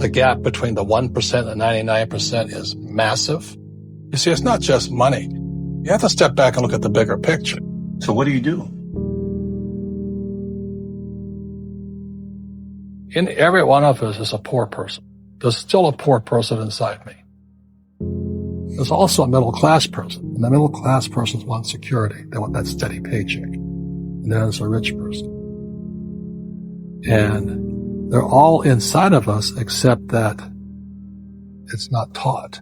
the gap between the 1% and 99% is massive. You see, it's not just money. You have to step back and look at the bigger picture. So what do you do? In every one of us is a poor person. There's still a poor person inside me. There's also a middle-class person. And the middle-class persons want security. They want that steady paycheck. And then there's a rich person. And they're all inside of us except that it's not taught.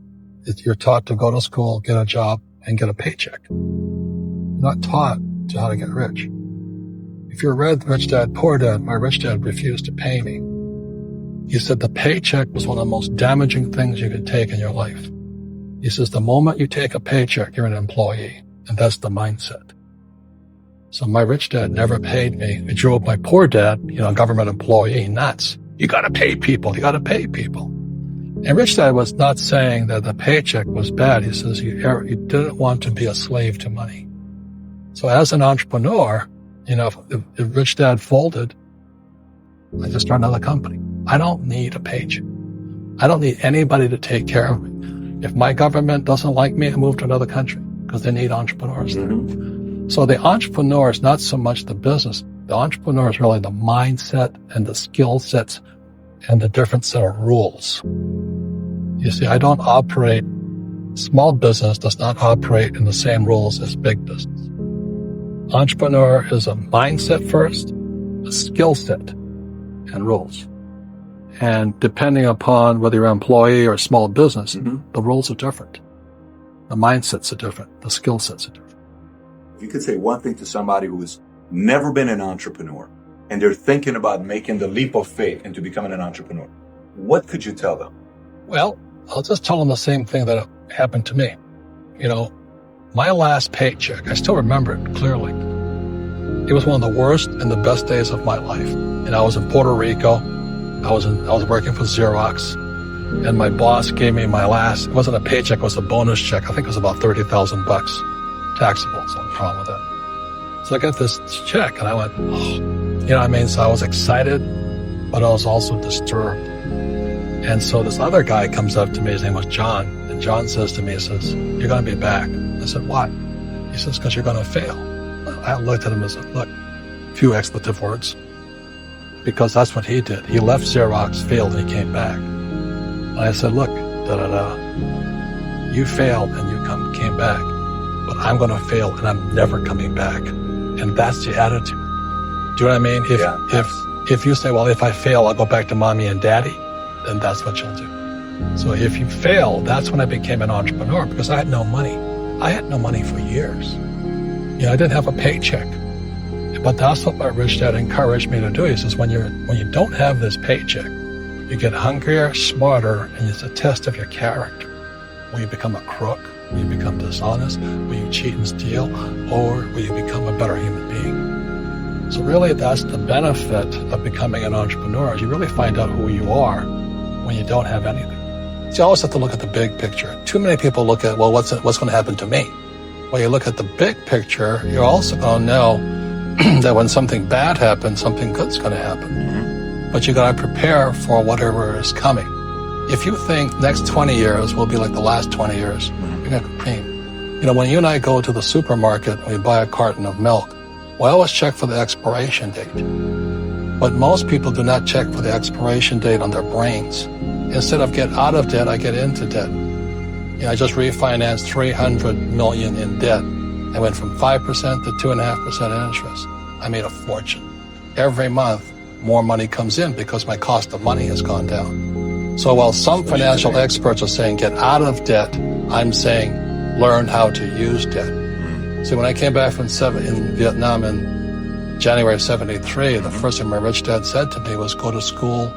You're taught to go to school, get a job, and get a paycheck. You're not taught to how to get rich. If you read Rich Dad, Poor Dad, my rich dad refused to pay me. He said the paycheck was one of the most damaging things you could take in your life. He says the moment you take a paycheck, you're an employee, and that's the mindset. So my rich dad never paid me. It drove my poor dad, government employee, nuts. You gotta pay people. You gotta pay people. And Rich Dad was not saying that the paycheck was bad. He says you didn't want to be a slave to money. So as an entrepreneur, if Rich Dad folded, I just start another company. I don't need a paycheck. I don't need anybody to take care of me. If my government doesn't like me, I move to another country because they need entrepreneurs there. So the entrepreneur is not so much the business. The entrepreneur is really the mindset and the skill sets and the different set of rules. You see, I don't operate, small business does not operate in the same rules as big business. Entrepreneur is a mindset first, a skill set, and rules. And depending upon whether you're an employee or a small business, the rules are different. The mindsets are different. The skill sets are different. If you could say one thing to somebody who has never been an entrepreneur and they're thinking about making the leap of faith into becoming an entrepreneur, what could you tell them? Well, I'll just tell them the same thing that happened to me. My last paycheck, I still remember it clearly. It was one of the worst and the best days of my life. And I was in Puerto Rico. I was working for Xerox, and my boss gave me my last, it wasn't a paycheck, it was a bonus check. I think it was about $30,000 taxable, so no problem with that. So I got this check and I went, So I was excited, but I was also disturbed. And so this other guy comes up to me, his name was John, and John says to me, he says, "You're going to be back." I said, "Why?" He says, "Because you're going to fail." I looked at him and said, "Look," a few expletive words, because that's what he did. He left Xerox, failed, and he came back. And I said, "Look, you failed and you came back, but I'm going to fail and I'm never coming back." And that's the attitude. Do you know what I mean? If you say, "Well, if I fail, I'll go back to mommy and daddy," then that's what you'll do. So if you fail, that's when I became an entrepreneur, because I had no money. I had no money for years. I didn't have a paycheck. But that's what my rich dad encouraged me to do. He says, when you don't have this paycheck, you get hungrier, smarter, and it's a test of your character. Will you become a crook? Will you become dishonest? Will you cheat and steal? Or will you become a better human being? So really, that's the benefit of becoming an entrepreneur, is you really find out who you are when you don't have anything. So you always have to look at the big picture. Too many people look at, what's going to happen to me? When you look at the big picture, you're also going to know that when something bad happens, something good's going to happen. But you got to prepare for whatever is coming. If you think next 20 years will be like the last 20 years, you're going to go cream. When you and I go to the supermarket and we buy a carton of milk, we always check for the expiration date. But most people do not check for the expiration date on their brains. Instead of get out of debt, I get into debt. I just refinanced $300 million in debt. I went from 5% to 2.5% interest. I made a fortune. Every month, more money comes in because my cost of money has gone down. So while some financial experts are saying get out of debt, I'm saying learn how to use debt. So when I came back from in Vietnam in January of '73, the first thing my rich dad said to me was go to school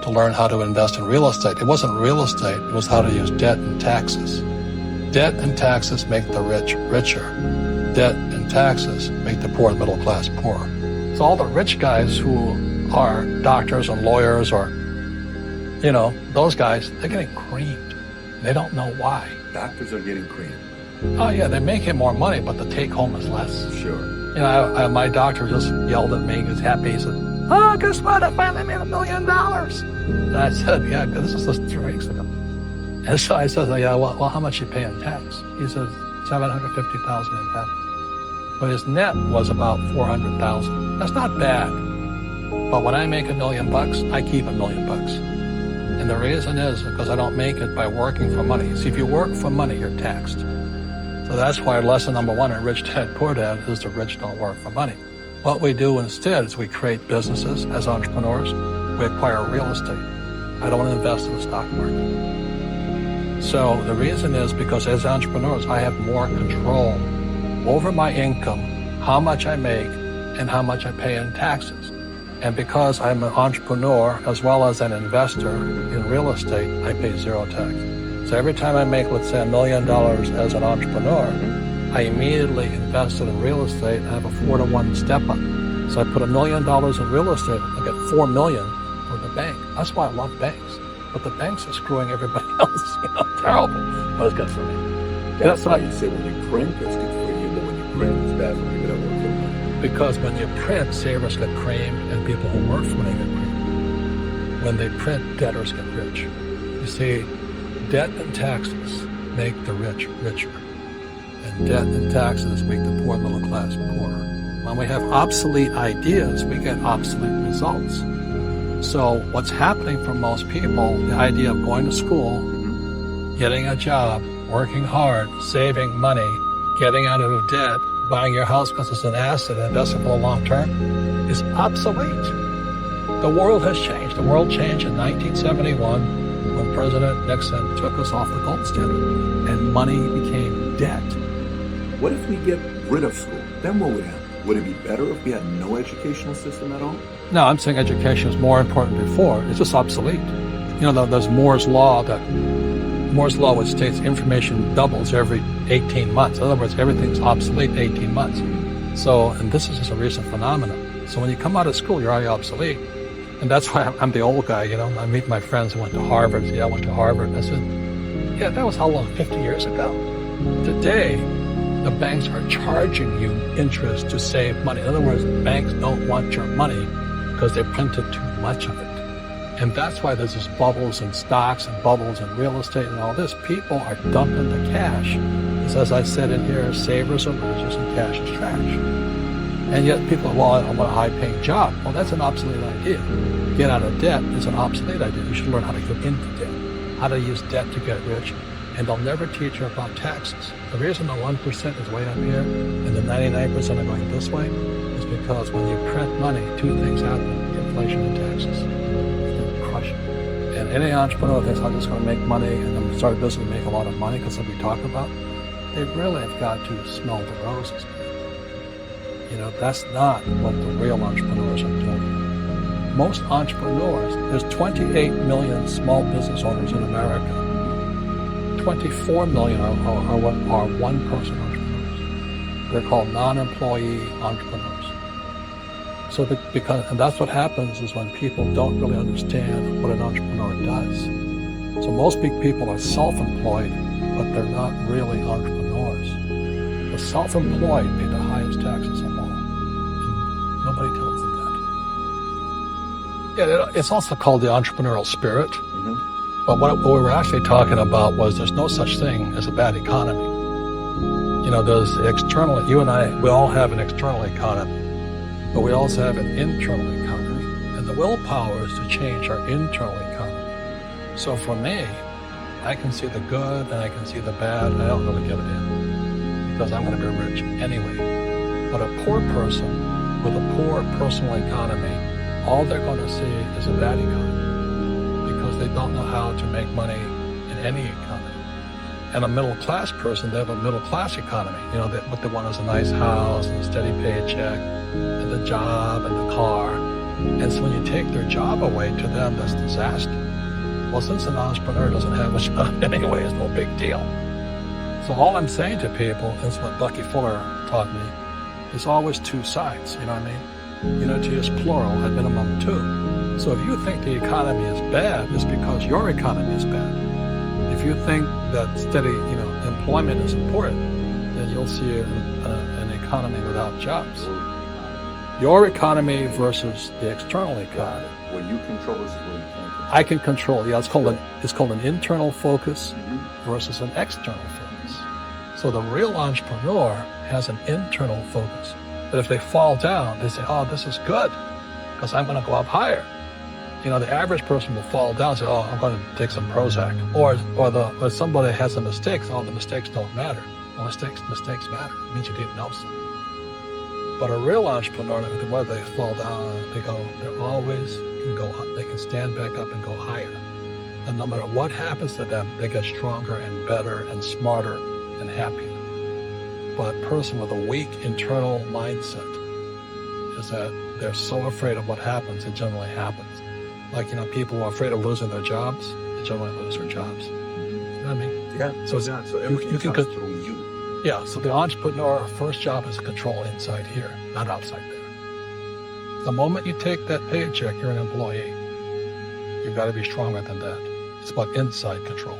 to learn how to invest in real estate. It wasn't real estate, it was how to use debt and taxes. Debt and taxes make the rich richer. Debt and taxes make the poor and middle class poorer. So all the rich guys who are doctors and lawyers or, those guys, they're getting creamed. They don't know why. Doctors are getting creamed. Oh yeah, they're making more money, but the take home is less. Sure. My doctor just yelled at me. He was happy. He said, oh, guess what? I finally made $1 million. And I said, yeah, this was just 3 weeks ago. And so I said, yeah, well, how much you pay in tax? He says, $750,000 in tax. But his net was about $400,000. That's not bad. But when I make $1 million, I keep $1 million. And the reason is because I don't make it by working for money. See, if you work for money, you're taxed. So that's why lesson number 1 in Rich Dad Poor Dad is the rich don't work for money. What we do instead is we create businesses as entrepreneurs. We acquire real estate. I don't want to invest in the stock market. So the reason is because as entrepreneurs, I have more control over my income, how much I make, and how much I pay in taxes. And because I'm an entrepreneur as well as an investor in real estate, I pay 0 tax. So every time I make, let's say, $1 million as an entrepreneur, I immediately invested in real estate and have a 4-to-1 step up. So I put $1 million in real estate, I get $4 million from the bank. That's why I love banks. But the banks are screwing everybody else, terrible. But it's good for me. That's why you say when you print, it's good for you, but when you print, it's bad for people that work for money. Because when you print, savers get creamed and people who work for money get creamed. When they print, debtors get rich. You see, debt and taxes make the rich richer. And debt and taxes make the poor middle class poorer. When we have obsolete ideas, we get obsolete results. So what's happening for most people, the idea of going to school, getting a job, working hard, saving money, getting out of debt, buying your house because it's an asset and investing for the long term, is obsolete. The world has changed. The world changed in 1971 when President Nixon took us off the gold standard and money became debt. What if we get rid of school? Then what would happen? Would it be better if we had no educational system at all? No, I'm saying education is more important before. It's just obsolete. There's Moore's Law which states information doubles every 18 months. In other words, everything's obsolete in 18 months. So, and this is just a recent phenomenon. So when you come out of school, you're already obsolete. And that's why I'm the old guy, I meet my friends who went to Harvard. Yeah, I went to Harvard. I said, yeah, that was how long? 50 years ago. Today, the banks are charging you interest to save money. In other words, banks don't want your money because they printed too much of it. And that's why there's this bubbles in stocks and bubbles in real estate and all this. People are dumping the cash. Because as I said in here, savers are losers and cash is trash. And yet people are, well, I want a high-paying job. Well, that's an obsolete idea. Get out of debt is an obsolete idea. You should learn how to get into debt, how to use debt to get rich. And they'll never teach you about taxes. The reason the 1% is way up here and the 99% are going this way is because when you print money, 2 things happen, inflation and taxes. They crush it. And any entrepreneur thinks, I'm just going to make money and I'm going to start a business and make a lot of money because that's what we talk about. They really have got to smell the roses. That's not what the real entrepreneurs are doing. Most entrepreneurs, there's 28 million small business owners in America. 24 million are one-person entrepreneurs. They're called non-employee entrepreneurs. So and that's what happens is when people don't really understand what an entrepreneur does. So most big people are self-employed, but they're not really entrepreneurs. The self-employed pay the highest taxes of all. And nobody tells them that. Yeah, it's also called the entrepreneurial spirit. But what we were actually talking about was there's no such thing as a bad economy. There's external, you and I, we all have an external economy, but we also have an internal economy. And the willpower is to change our internal economy. So for me, I can see the good and I can see the bad, and I don't really give it in because I'm going to be rich anyway. But a poor person with a poor personal economy, all they're going to see is a bad economy. They don't know how to make money in any economy. And a middle-class person, they have a middle-class economy. What they want is a nice house and a steady paycheck and the job and the car. And so when you take their job away, to them, that's disaster. Well, since an entrepreneur doesn't have a job anyway, it's no big deal. So all I'm saying to people, and it's what Bucky Fuller taught me, there's always 2 sides, you know what I mean? Unity is plural, at minimum 2. So if you think the economy is bad, it's because your economy is bad. If you think that steady, employment is important, then you'll see an economy without jobs. Your economy versus the external economy. What you control is what you can't control. I can control. Yeah, it's called an internal focus versus an external focus. So the real entrepreneur has an internal focus. But if they fall down, they say, "Oh, this is good, because I'm going to go up higher." You know, the average person will fall down and say, "Oh, I'm going to take some Prozac." Or somebody has a mistake. "Oh, the mistakes don't matter." Well, mistakes matter. It means you didn't know something. But a real entrepreneur, whether they fall down, they can stand back up and go higher. And no matter what happens to them, they get stronger and better and smarter and happier. But a person with a weak internal mindset is that they're so afraid of what happens, it generally happens. Like, people who are afraid of losing their jobs, they generally lose their jobs. You know what I mean? Yeah. So everything comes through you. Yeah, so the entrepreneur first job is to control inside here, not outside there. The moment you take that paycheck, you're an employee. You've got to be stronger than that. It's about inside control.